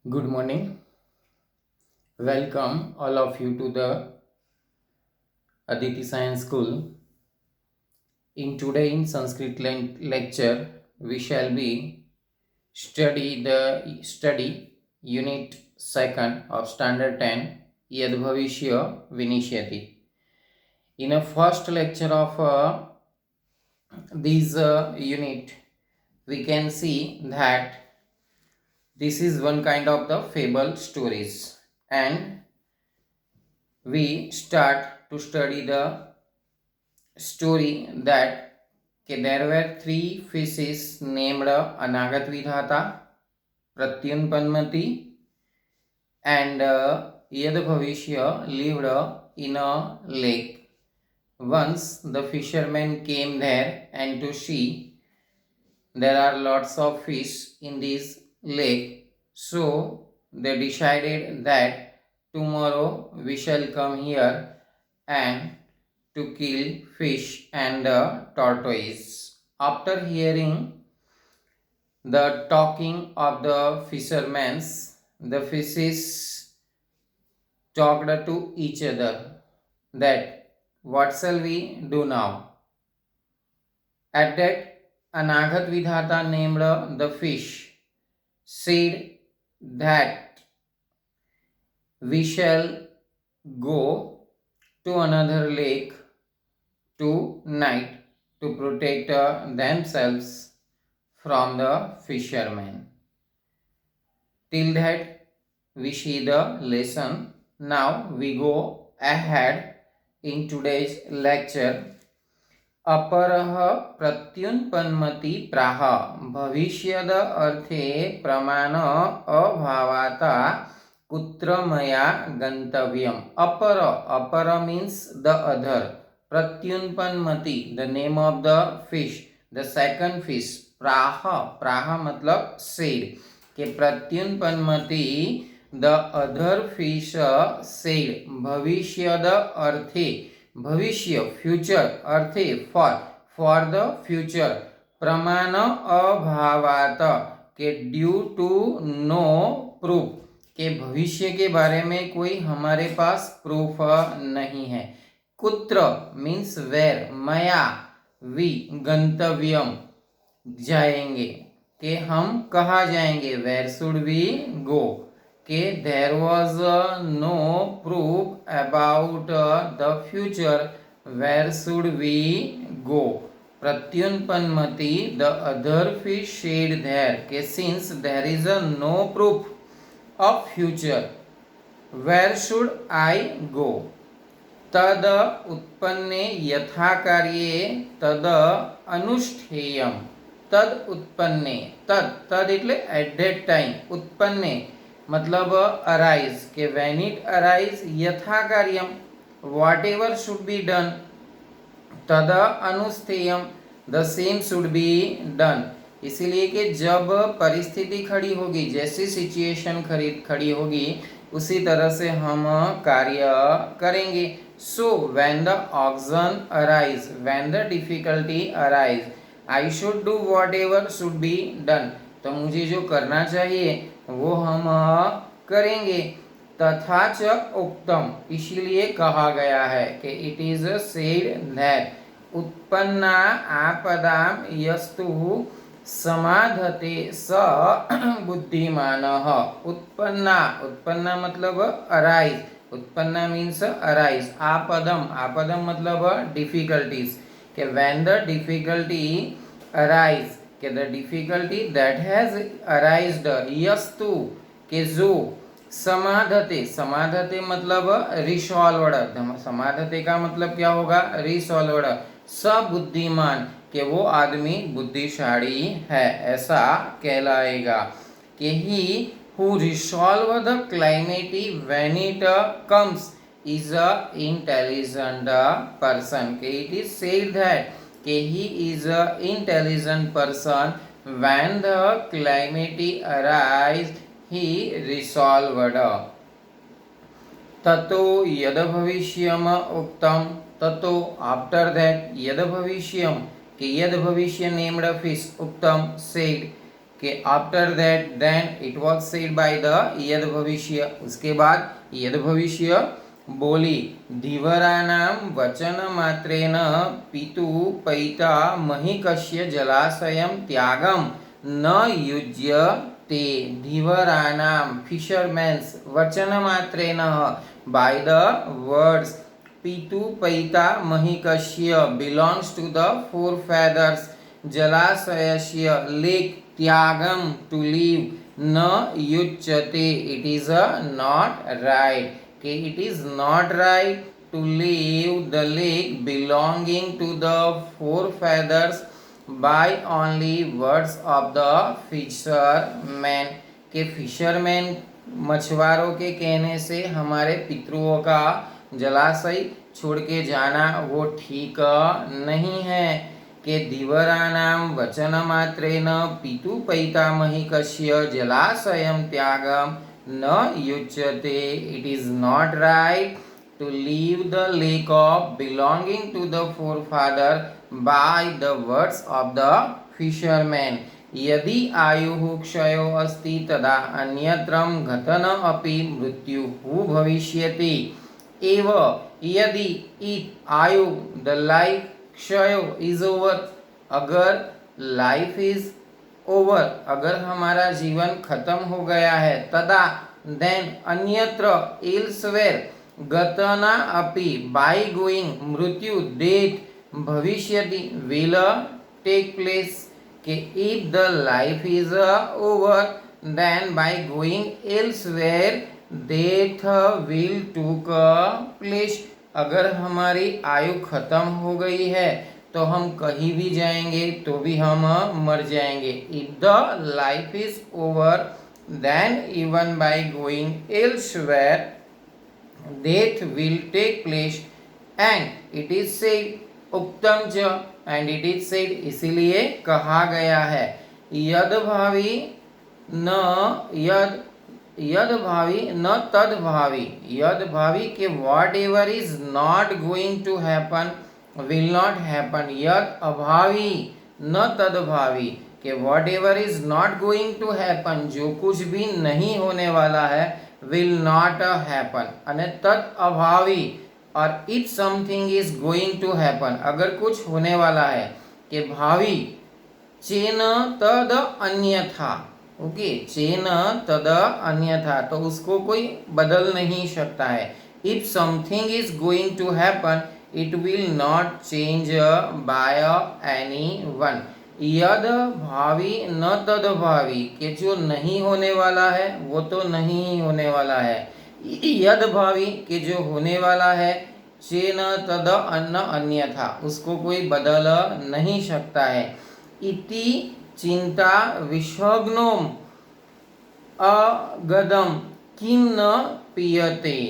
Good morning. Welcome all of you to the Aditi Science School. In today in Sanskrit lecture, we shall be study unit second of standard 10 Yad Bhavishya Vinishyati. In a first lecture of this unit, we can see that this is one kind of the fable stories, and we start to study the story that there were three fishes named Anagat Vidhata, Pratyunpanmati, and Yad lived in a lake. Once the fishermen came there and to see there are lots of fish in this lake, so they decided that tomorrow we shall come here and to kill fish and tortoise. After hearing the talking of the fishermen, the fishes talked to each other that what shall we do now? At that, Anaghat Vidhata named the fish, said that we shall go to another lake tonight to protect themselves from the fishermen. Till that, we see the lesson. Now we go ahead in today's lecture. अपरः प्रत्युन्पन्मति प्राह भविष्यद अर्थे प्रमाण अभावाता कुत्र मया गंतव्यम. अपर means the other. Pratyunpanmati, the name of the fish, the second fish. Praha मतलब said. के प्रत्युन्पन्मति, the other fish said. भविष्यद अर्थे, भविष्य फ्यूचर, अर्थे फॉर द फ्यूचर. प्रमाण अभावात, के ड्यू टू नो प्रूफ, के भविष्य के बारे में कोई हमारे पास प्रूफ नहीं है. कुत्र मीन्स वेर, मया वी गंतव्यम जाएंगे, के हम कहाँ जाएंगे, वेर शुड वी गो, के there was no proof about the future, where should we go. प्रत्युन्पन्मति, the other fish said there, के since there is no proof of future, where should I go. तद उत्पन्ने यथा कार्ये तद अनुष्ठेयम. तद उत्पन्ने, तद એટલે at that time, उत्पन्ने मतलब arise, के when it arise, यथा कार्यम whatever should be done, तद अनुष्ठेयम the same should be done. इसीलिए कि जब परिस्थिति खड़ी होगी, जैसी सिचुएशन खड़ी होगी, उसी तरह से हम कार्य करेंगे. So when the auction arise, when the difficulty arise, I should do what ever should be done. तो मुझे जो करना चाहिए वो हम करेंगे. तथा च उक्तम, इसीलिए कहा गया है कि इट इज सेड दैट उत्पन्ना आपदाम यस्तु समाधते स बुद्धिमान. उत्पन्ना मतलब अराइज, उत्पन्ना मीन्स अराइज. आपदम मतलब डिफिकल्टीज, के व्हेन द डिफिकल्टी अराइज, के the difficulty that has arised, यस्तु के जो, समाधते मतलब रिसॉल्व्ड, समाधते का मतलब क्या होगा, रिसॉल्व्ड. सबुद्धिमान, कि वो आदमी बुद्धिशाली है, ऐसा कहलाएगा. कि he who resolve the calamity when it comes is a intelligent person. कि इट इज सेड दैट कि he is a intelligent person when the calamity arise he resolved. ततो यद भविष्यम उक्तम, ततो आफ्टर दैट, यद भविष्यम, कि यद भविष्य नेम्ड फिश, उक्तम सेड, कि after that then it was said by the यद भविष्य, उसके बाद यद भविष्य बोली धीवराणां वचन मात्रेण पितु पैता महिकस्य जलाशयं त्यागम न युज्यते। धीवराणां फिशरमैन्स वचन मात्रेण बाय द वर्ड्स पितु पैता महिकस्य बिलोंग्स टू द forefathers, जलाशयस्य लेक त्यागम टू लीव न युच्यते इट इज नॉट राइट, कि it is not right to leave the lake belonging to the forefathers by only words of the fisherman, के fisherman मछुआरों के कहने से हमारे पितरों का जलाशय छोड़ के जाना वो ठीक नहीं है। के धीवराणां वचनमात्रेण पितु पैतामहिकस्य जलाशयं त्यागं न युज्यते it is not right to leave the lake of belonging to the forefather by the words of the fisherman. यदि आयुः क्षयो अस्ति तदा अन्यत्रं गतन अपि मृत्युः भविष्यति एव यदि इट आयु द लाइफ क्षयो इज ओवर, अगर लाइफ इज ओवर, अगर हमारा जीवन खत्म हो गया है, तदा देन अन्यत्र एल्सवेयर गतना अपि बाय गोइंग मृत्यु डेथ भविष्यति विल टेक प्लेस, कि if the life is over then by going elsewhere death will took place, अगर हमारी आयु खत्म हो गई है तो हम कहीं भी जाएंगे तो भी हम मर जाएंगे। If the life is over then even by going elsewhere death will take place and it is said उक्तम च, एंड इट इज सेड इसीलिए कहा गया है यद भावी न यद भावी न तद भावी, यद भावी के whatever is not going to happen will not happen, यद अभावी न तद भावी के whatever is not going to happen जो कुछ भी नहीं होने वाला है विल नॉट हैपन, अने तद अभावी और if something is going to happen अगर कुछ होने वाला है कि भावी चेन तद अन्यथा, ओके चेन तद अन्यथा तो उसको कोई बदल नहीं सकता है। If something is going to happen it will not change by anyone. यद भावी न तद भावी के जो नहीं होने वाला है वो तो नहीं होने वाला है, यद भावी के जो होने वाला है चेन तद अन्न अन्यथा उसको कोई बदल नहीं सकता है। इति चिंता विषग्नोम अगदम किम न पीयते,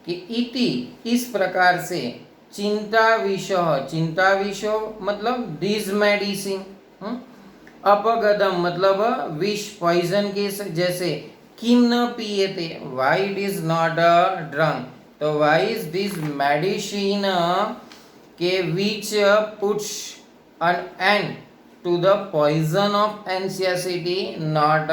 कि इति इस प्रकार से चिंता विष मतलब दिस मेडिसिन, अपगदम मतलब विष पॉइजन के जैसे, किम न पीयते why it is not drunk, तो वाई इज दिस मेडिसिन के which puts an end to the poison of anxiety not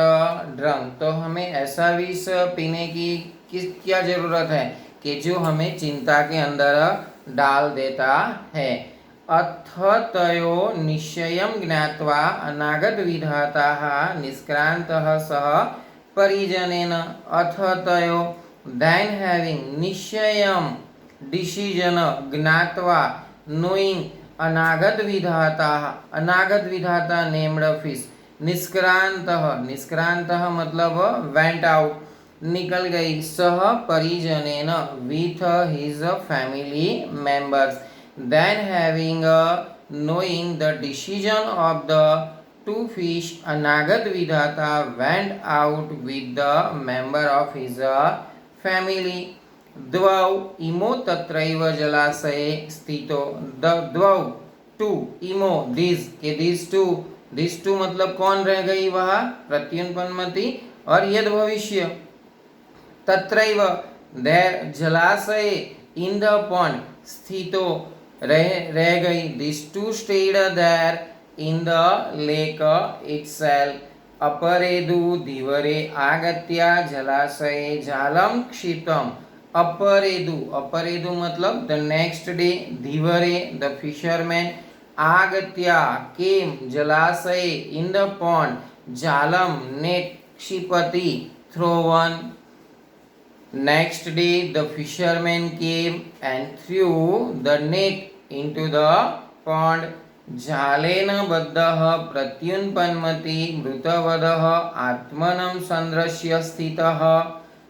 drunk, तो हमें ऐसा विष पीने की क्या जरूरत है कि जो हमें चिंता के अंदर डाल देता है। अथ तयो निश्चयं ज्ञात्वा अनागत विधाताः निष्क्रान्तः सह परिजनेन, अथ तयो देन हैविंग निश्चयं डिसीजन ज्ञात्वा नोइंग अनागत विधाता नेम्ड फिश, निष्क्रांतः मतलब वेंट आउट निकल गई, सह परिजनेन with his family members, then having knowing the decision of the two fish अनागत विधाता went out with the member of his family, द्वौ इमो तत्रैव जलाशये स्थितो, द्वौ टू इमो दिस के दिस टू मतलब कौन रह गई वह प्रत्युत्पन्नमति और यद भविष्य, तत्रैव देर जलाशय इन द पॉन्ड स्थितो रह गई, this two stayed there in the lake itself, अपरेदु धीवरे आगत्या जलाशये जालं क्षितम्। अपरेदु, अपरेदु मतलब द नेक्स्ट डे, धीवरे द फिशरमैन, आगत्या केम जलाशये इन द पॉन्ड, जालम नेट, क्षिपति thrown. Next day the fisherman came and threw the net into the pond। जालेन बद्धः प्रत्युत्पन्नमति मृतवधः आत्मनं संदृश्य स्थितः।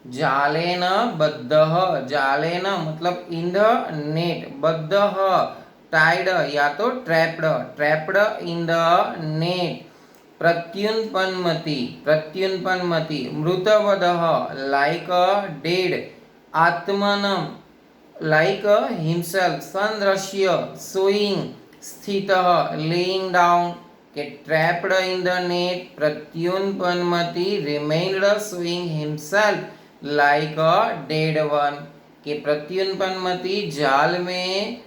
जालेन बद्धः, जालेन मतलब इन द नेट, बद्धः टाइड या तो trapped, trapped in the net. प्रत्युत्पन्नमति, प्रत्युत्पन्नमति मृतवधः लाइक डेड, आत्मनं like himself, संदृश्य showing, स्थितः laying down, के trapped in the net, प्रत्युत्पन्नमति remained showing himself like a dead one, के प्रत्युत्पन्नमति जाल में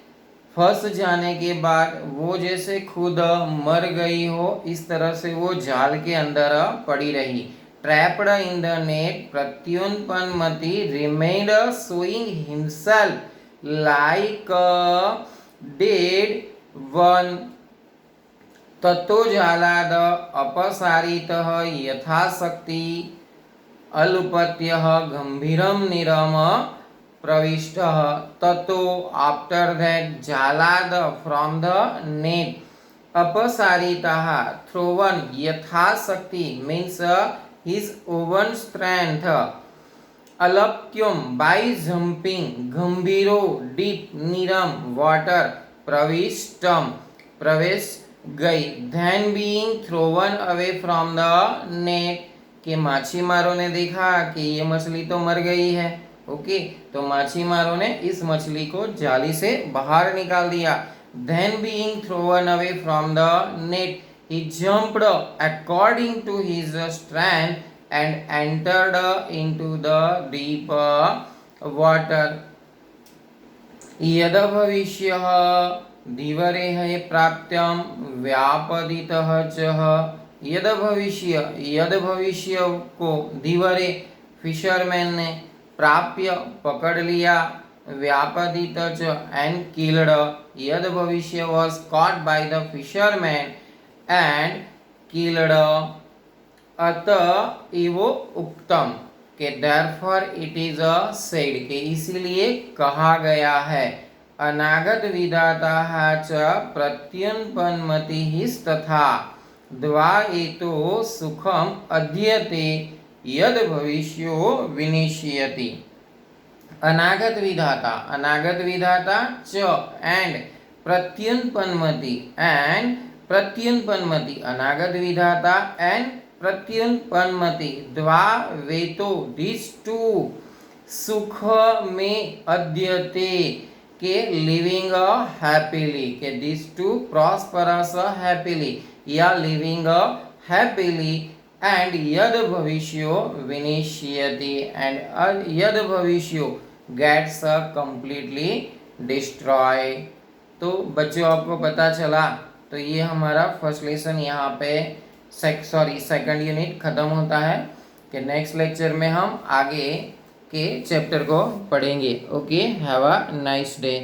फंस जाने के बाद वो जैसे खुद मर गई हो इस तरह से वो जाल के अंदर पड़ी रही। trapped in the net, प्रत्युत्पन्नमति remained showing himself like a dead one। ततो जालाद अपसारितः यथाशक्ति अल्पत्यः गंभीरं निरम प्रविष्टः। ततो आफ्टर दैट जालाद फ्रॉम द नेट, अपसारितः थ्रोवन यथाशक्ति मीन्स his own strength, अलप्त्यम by jumping, गंभीरो deep, निरम water, प्रविष्टम प्रवेश गई, then being thrown away from the net, के माछीमारों ने देखा कि ये मछली तो मर गई है। ओके, तो माछीमारों ने इस मछली को जाली से बाहर निकाल दिया। then being thrown away from the net, he jumped according to his strength and entered into the deep water। यद भविष्यः धीवरेः प्राप्त्यं व्यापदितः च। यद भविष्य, यद भविष्य को धीवरे फिशरमैन ने प्राप्य पकड़ लिया, व्यापदित च एंड किल्ड, यद भविष्य was caught by the fisherman and killed। अतः इवो उक्तम, के therefore it is said, के इसीलिए कहा गया है। अनागत विधाताः च प्रत्युत्पन्नमतिः तथा द्वा एतो सुखम अध्यते यद भविष्यो विनिश्यति। अनागत विधाता, अनागत विधाता च एंड प्रत्युत्पन्नमति, एंड प्रत्युत्पन्नमति अनागत विधाता एंड प्रत्युत्पन्नमति द्वा वेतो दिस टू सुख में अद्यते, के लिविंग हैप्पीली, के दिस टू प्रॉस्परस हैप्पीली या लिविंग हैप्पीली, एंड यद भविष्यो विनिश्यति, एंड यद भविष्यो गेट्स कंप्लीटली डिस्ट्रॉय। तो बच्चों आपको पता चला, तो ये हमारा फर्स्ट लेसन यहाँ पे सेकंड यूनिट खत्म होता है। कि नेक्स्ट लेक्चर में हम आगे के चैप्टर को पढ़ेंगे। Okay, have a nice day.